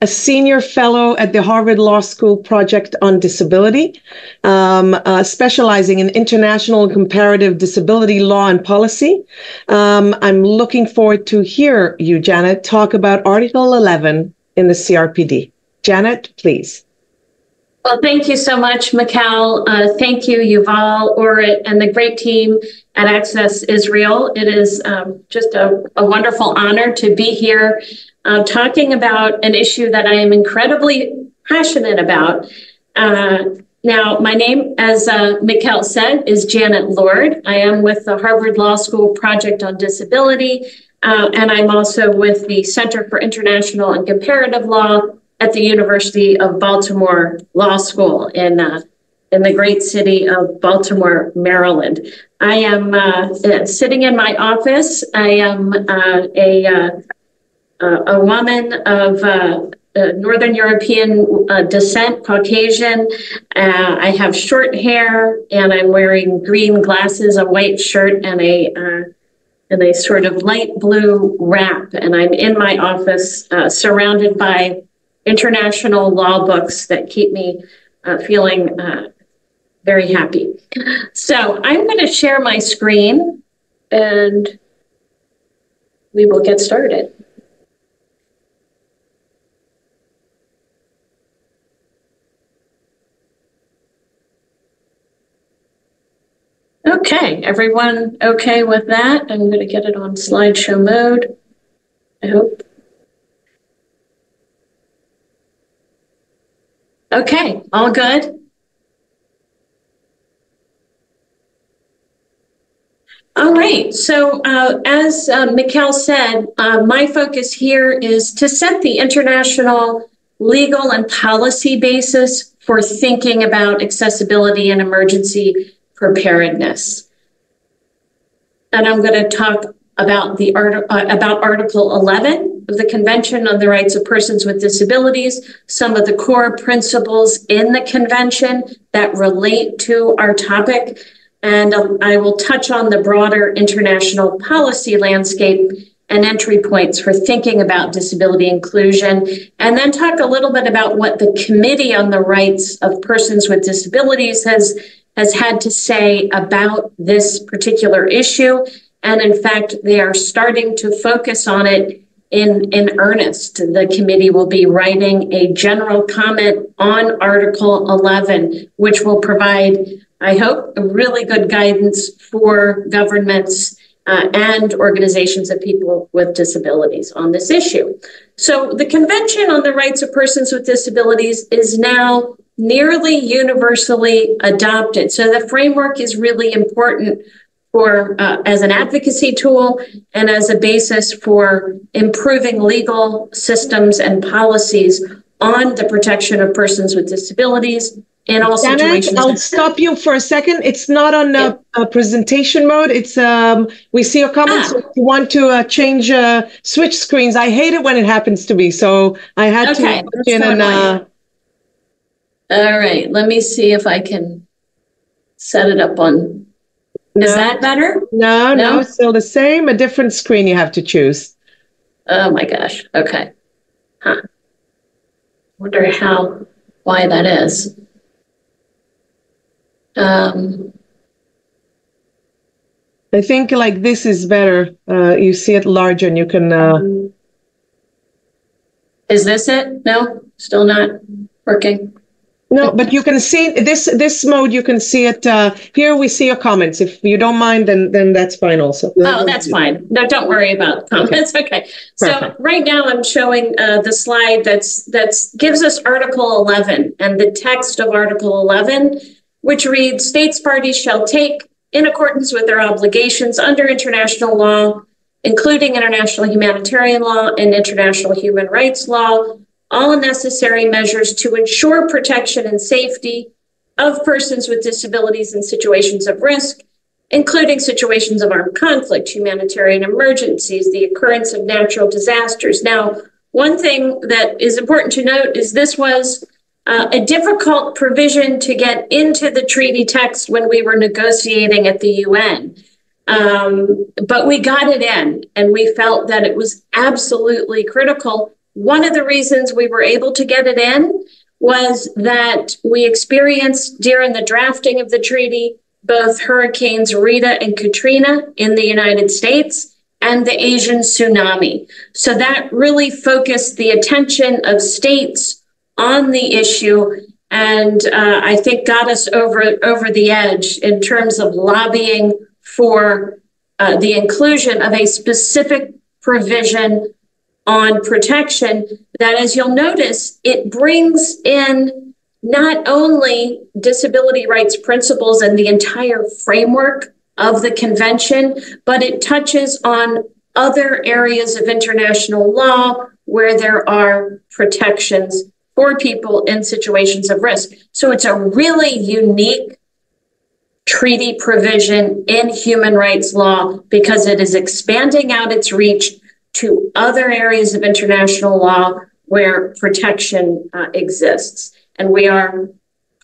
a senior fellow at the Harvard Law School Project on Disability, specializing in international and comparative disability law and policy. I'm looking forward to hear you, Janet, talk about Article 11 in the CRPD. Janet, please. Well, thank you so much, Mikal. Thank you, Yuval, Orit, and the great team at Access Israel. It is just a wonderful honor to be here talking about an issue that I am incredibly passionate about. Now, my name, as Mikal said, is Janet Lord. I am with the Harvard Law School Project on Disability, and I'm also with the Center for International and Comparative Law at the University of Baltimore Law School in the great city of Baltimore, Maryland. I am sitting in my office. I am a woman of Northern European descent, Caucasian. I have short hair, and I'm wearing green glasses, a white shirt, and a sort of light blue wrap. And I'm in my office surrounded by international law books that keep me feeling very happy. So I'm going to share my screen and we will get started. Okay, everyone okay with that? I'm going to get it on slideshow mode, I hope. Okay, all good? All right, so as Mikal said, my focus here is to set the international legal and policy basis for thinking about accessibility and emergency preparedness. And I'm going to talk about Article 11 of the Convention on the Rights of Persons with Disabilities, some of the core principles in the convention that relate to our topic, and I will touch on the broader international policy landscape and entry points for thinking about disability inclusion, and then talk a little bit about what the Committee on the Rights of Persons with Disabilities has had to say about this particular issue. And in fact, they are starting to focus on it in earnest. The committee will be writing a general comment on Article 11, which will provide, I hope, a really good guidance for governments and organizations of people with disabilities on this issue. So the Convention on the Rights of Persons with Disabilities is now nearly universally adopted. So the framework is really important for as an advocacy tool and as a basis for improving legal systems and policies on the protection of persons with disabilities in all situations. I'll stop you for a second. It's not on presentation mode. It's we see your comments. So if you want to change switch screens, I hate it when it happens to me. So I had to look in and. All right, let me see if I can set it up on. Is that better? No, it's still the same. A different screen you have to choose. Oh my gosh. Okay. Wonder why that is. I think like this is better. You see it larger and you can. Is this it? No, still not working. No, but you can see this mode. You can see it here. We see your comments. If you don't mind, then that's fine also. Oh, that's fine. No, don't worry about comments. Okay. So right now I'm showing the slide that gives us Article 11 and the text of Article 11, which reads: states parties shall take, in accordance with their obligations under international law, including international humanitarian law and international human rights law, all necessary measures to ensure protection and safety of persons with disabilities in situations of risk, including situations of armed conflict, humanitarian emergencies, the occurrence of natural disasters. Now, one thing that is important to note is this was a difficult provision to get into the treaty text when we were negotiating at the UN. But we got it in, and we felt that it was absolutely critical One of the reasons we were able to get it in was that we experienced during the drafting of the treaty both Hurricanes Rita and Katrina in the United States and the Asian tsunami. So that really focused the attention of states on the issue, and I think got us over the edge in terms of lobbying for the inclusion of a specific provision on protection that, as you'll notice, it brings in not only disability rights principles and the entire framework of the convention, but it touches on other areas of international law where there are protections for people in situations of risk. So it's a really unique treaty provision in human rights law because it is expanding out its reach to other areas of international law where protection exists. And we are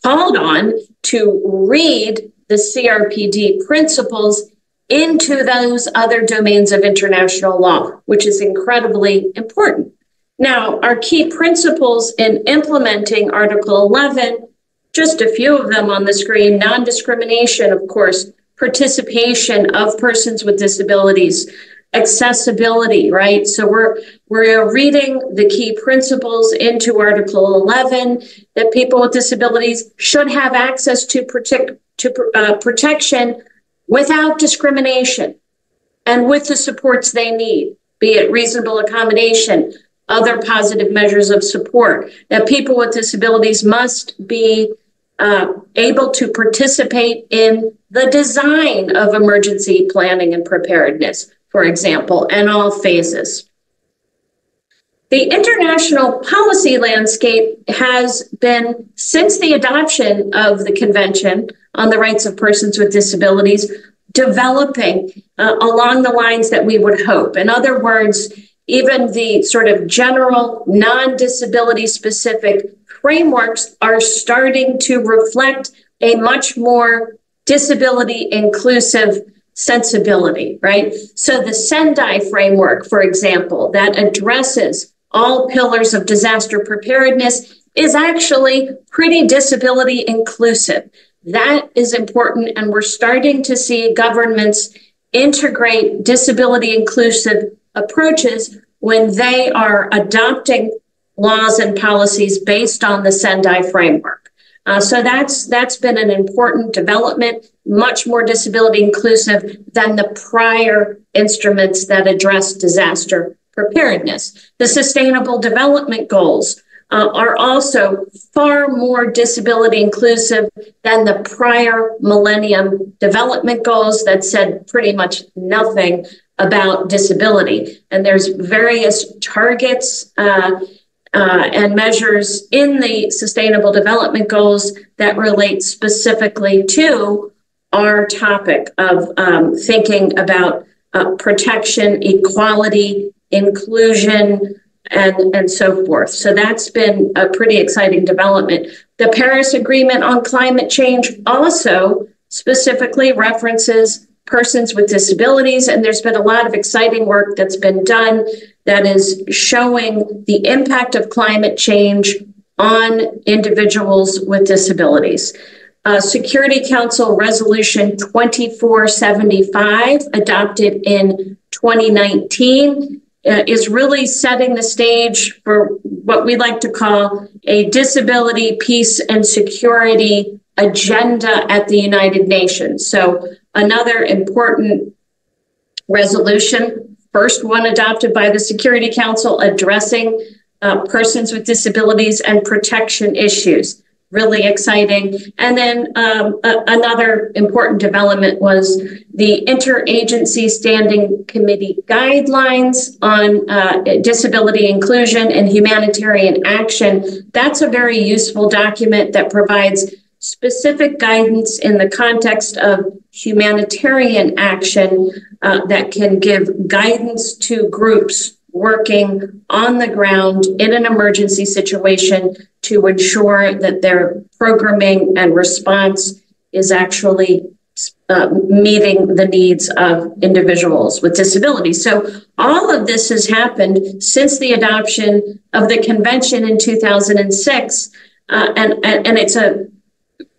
called on to read the CRPD principles into those other domains of international law, which is incredibly important. Now, our key principles in implementing Article 11, just a few of them on the screen: non-discrimination, of course, participation of persons with disabilities, accessibility, right? So we're reading the key principles into Article 11, that people with disabilities should have access to protection without discrimination and with the supports they need, be it reasonable accommodation, other positive measures of support, that people with disabilities must be able to participate in the design of emergency planning and preparedness, for example, and all phases. The international policy landscape has been, since the adoption of the Convention on the Rights of Persons with Disabilities, developing along the lines that we would hope. In other words, even the sort of general non-disability specific frameworks are starting to reflect a much more disability inclusive sensibility, right? So the Sendai framework, for example, that addresses all pillars of disaster preparedness is actually pretty disability inclusive. That is important, and we're starting to see governments integrate disability inclusive approaches when they are adopting laws and policies based on the Sendai framework. So that's been an important development, much more disability inclusive than the prior instruments that address disaster preparedness. The Sustainable Development Goals are also far more disability inclusive than the prior Millennium Development Goals that said pretty much nothing about disability. And there's various targets and measures in the Sustainable Development Goals that relate specifically to our topic of thinking about protection, equality, inclusion, and so forth. So that's been a pretty exciting development. The Paris Agreement on Climate Change also specifically references persons with disabilities, and there's been a lot of exciting work that's been done that is showing the impact of climate change on individuals with disabilities. Security Council Resolution 2475, adopted in 2019, is really setting the stage for what we like to call a disability, peace, and security agenda at the United Nations. So another important resolution, first one adopted by the Security Council, addressing persons with disabilities and protection issues. Really exciting. And then another important development was the Interagency Standing Committee Guidelines on Disability Inclusion and Humanitarian Action. That's a very useful document that provides specific guidance in the context of humanitarian action that can give guidance to groups working on the ground in an emergency situation to ensure that their programming and response is actually meeting the needs of individuals with disabilities. So all of this has happened since the adoption of the convention in 2006, and it's a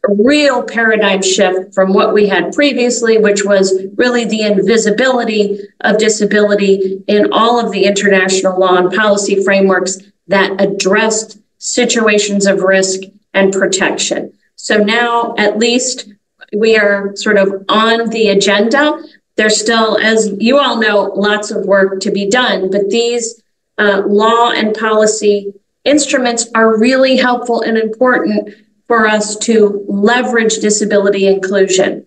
real paradigm shift from what we had previously, which was really the invisibility of disability in all of the international law and policy frameworks that addressed situations of risk and protection. So now, at least, we are sort of on the agenda. There's still, as you all know, lots of work to be done, but these law and policy instruments are really helpful and important for us to leverage disability inclusion.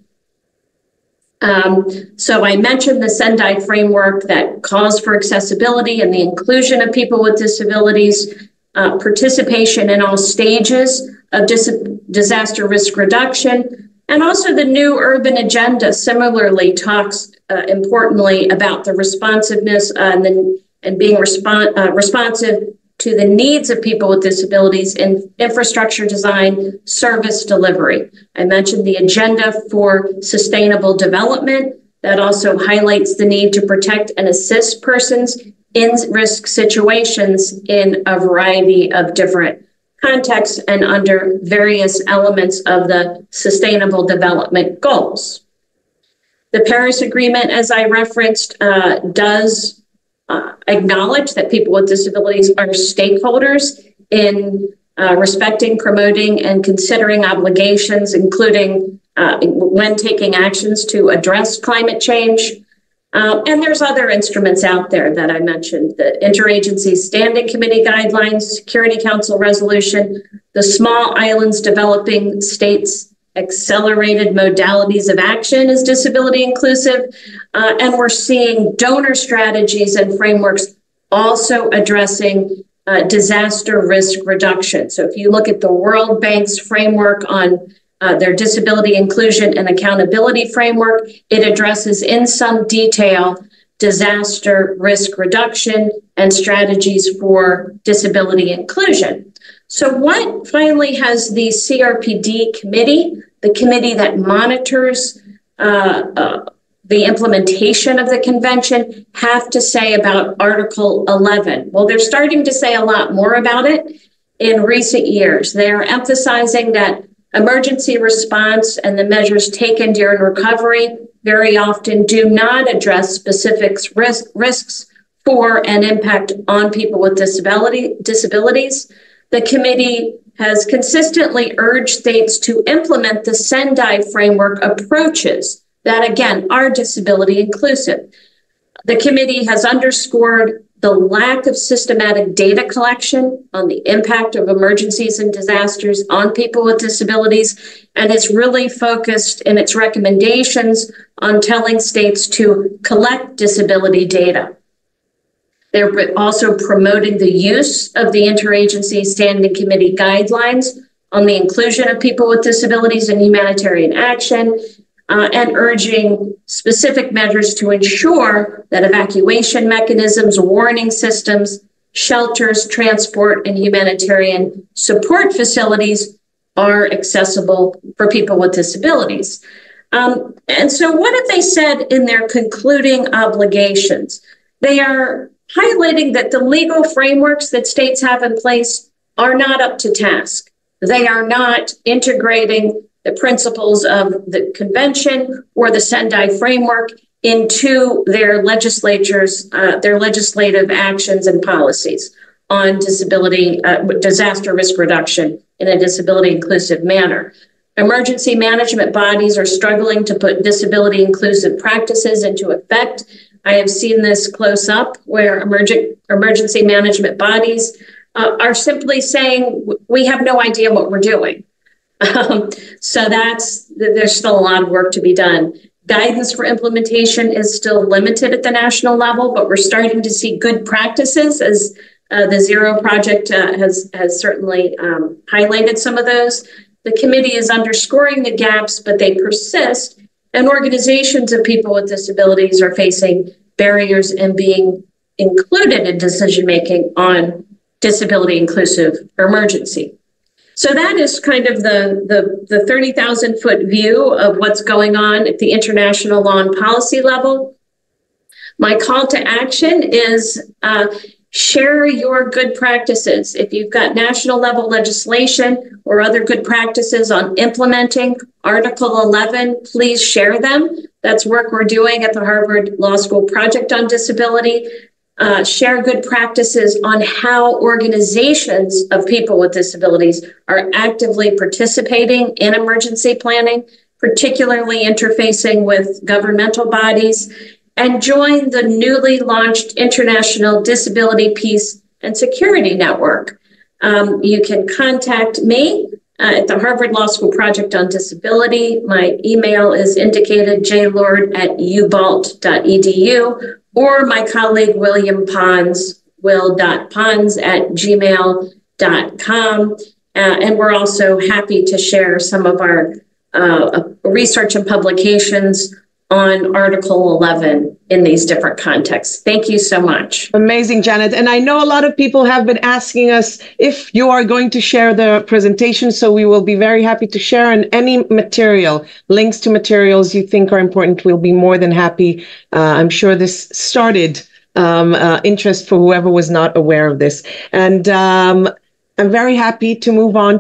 So I mentioned the Sendai framework that calls for accessibility and the inclusion of people with disabilities, participation in all stages of disaster risk reduction, and also the new urban agenda similarly talks importantly about the responsiveness and being responsive to the needs of people with disabilities in infrastructure design, service delivery. I mentioned the agenda for sustainable development that also highlights the need to protect and assist persons in risk situations in a variety of different contexts and under various elements of the sustainable development goals. The Paris Agreement, as I referenced, does acknowledge that people with disabilities are stakeholders in respecting, promoting, and considering obligations, including when taking actions to address climate change. And there's other instruments out there that I mentioned, the Interagency Standing Committee Guidelines, Security Council Resolution, the Small Islands Developing States Accelerated Modalities of Action is disability inclusive, and we're seeing donor strategies and frameworks also addressing disaster risk reduction. So if you look at the World Bank's framework on their disability inclusion and accountability framework, it addresses in some detail disaster risk reduction and strategies for disability inclusion. So what finally has the CRPD committee, the committee that monitors the implementation of the convention, have to say about Article 11? Well, they're starting to say a lot more about it in recent years. They're emphasizing that emergency response and the measures taken during recovery very often do not address specific risks for and impact on people with disabilities. The committee has consistently urged states to implement the Sendai framework approaches that, again, are disability inclusive. The committee has underscored the lack of systematic data collection on the impact of emergencies and disasters on people with disabilities, and is really focused in its recommendations on telling states to collect disability data. They're also promoting the use of the Interagency Standing Committee guidelines on the inclusion of people with disabilities in humanitarian action, and urging specific measures to ensure that evacuation mechanisms, warning systems, shelters, transport, and humanitarian support facilities are accessible for people with disabilities. And so what have they said in their concluding obligations? They are highlighting that the legal frameworks that states have in place are not up to task. They are not integrating the principles of the convention or the Sendai framework into their legislatures, their legislative actions and policies on disability, disaster risk reduction in a disability inclusive manner. Emergency management bodies are struggling to put disability inclusive practices into effect. I have seen this close up where emergency management bodies are simply saying, we have no idea what we're doing. So there's still a lot of work to be done. Guidance for implementation is still limited at the national level, but we're starting to see good practices as the Zero Project has certainly highlighted some of those. The committee is underscoring the gaps, but they persist, and organizations of people with disabilities are facing barriers in being included in decision-making on disability inclusive emergency. So that is kind of the 30,000 foot view of what's going on at the international law and policy level. My call to action is share your good practices. If you've got national level legislation or other good practices on implementing Article 11, please share them. That's work we're doing at the Harvard Law School Project on Disability. Share good practices on how organizations of people with disabilities are actively participating in emergency planning, particularly interfacing with governmental bodies, and join the newly launched International Disability Peace and Security Network. You can contact me at the Harvard Law School Project on Disability. My email is indicated, jlord@ubalt.edu, or my colleague William Pons, will.pons@gmail.com. And we're also happy to share some of our research and publications on Article 11 in these different contexts. Thank you so much. Amazing, Janet. And I know a lot of people have been asking us if you are going to share the presentation, so we will be very happy to share. And any material, links to materials you think are important, we'll be more than happy. I'm sure this started interest for whoever was not aware of this. And I'm very happy to move on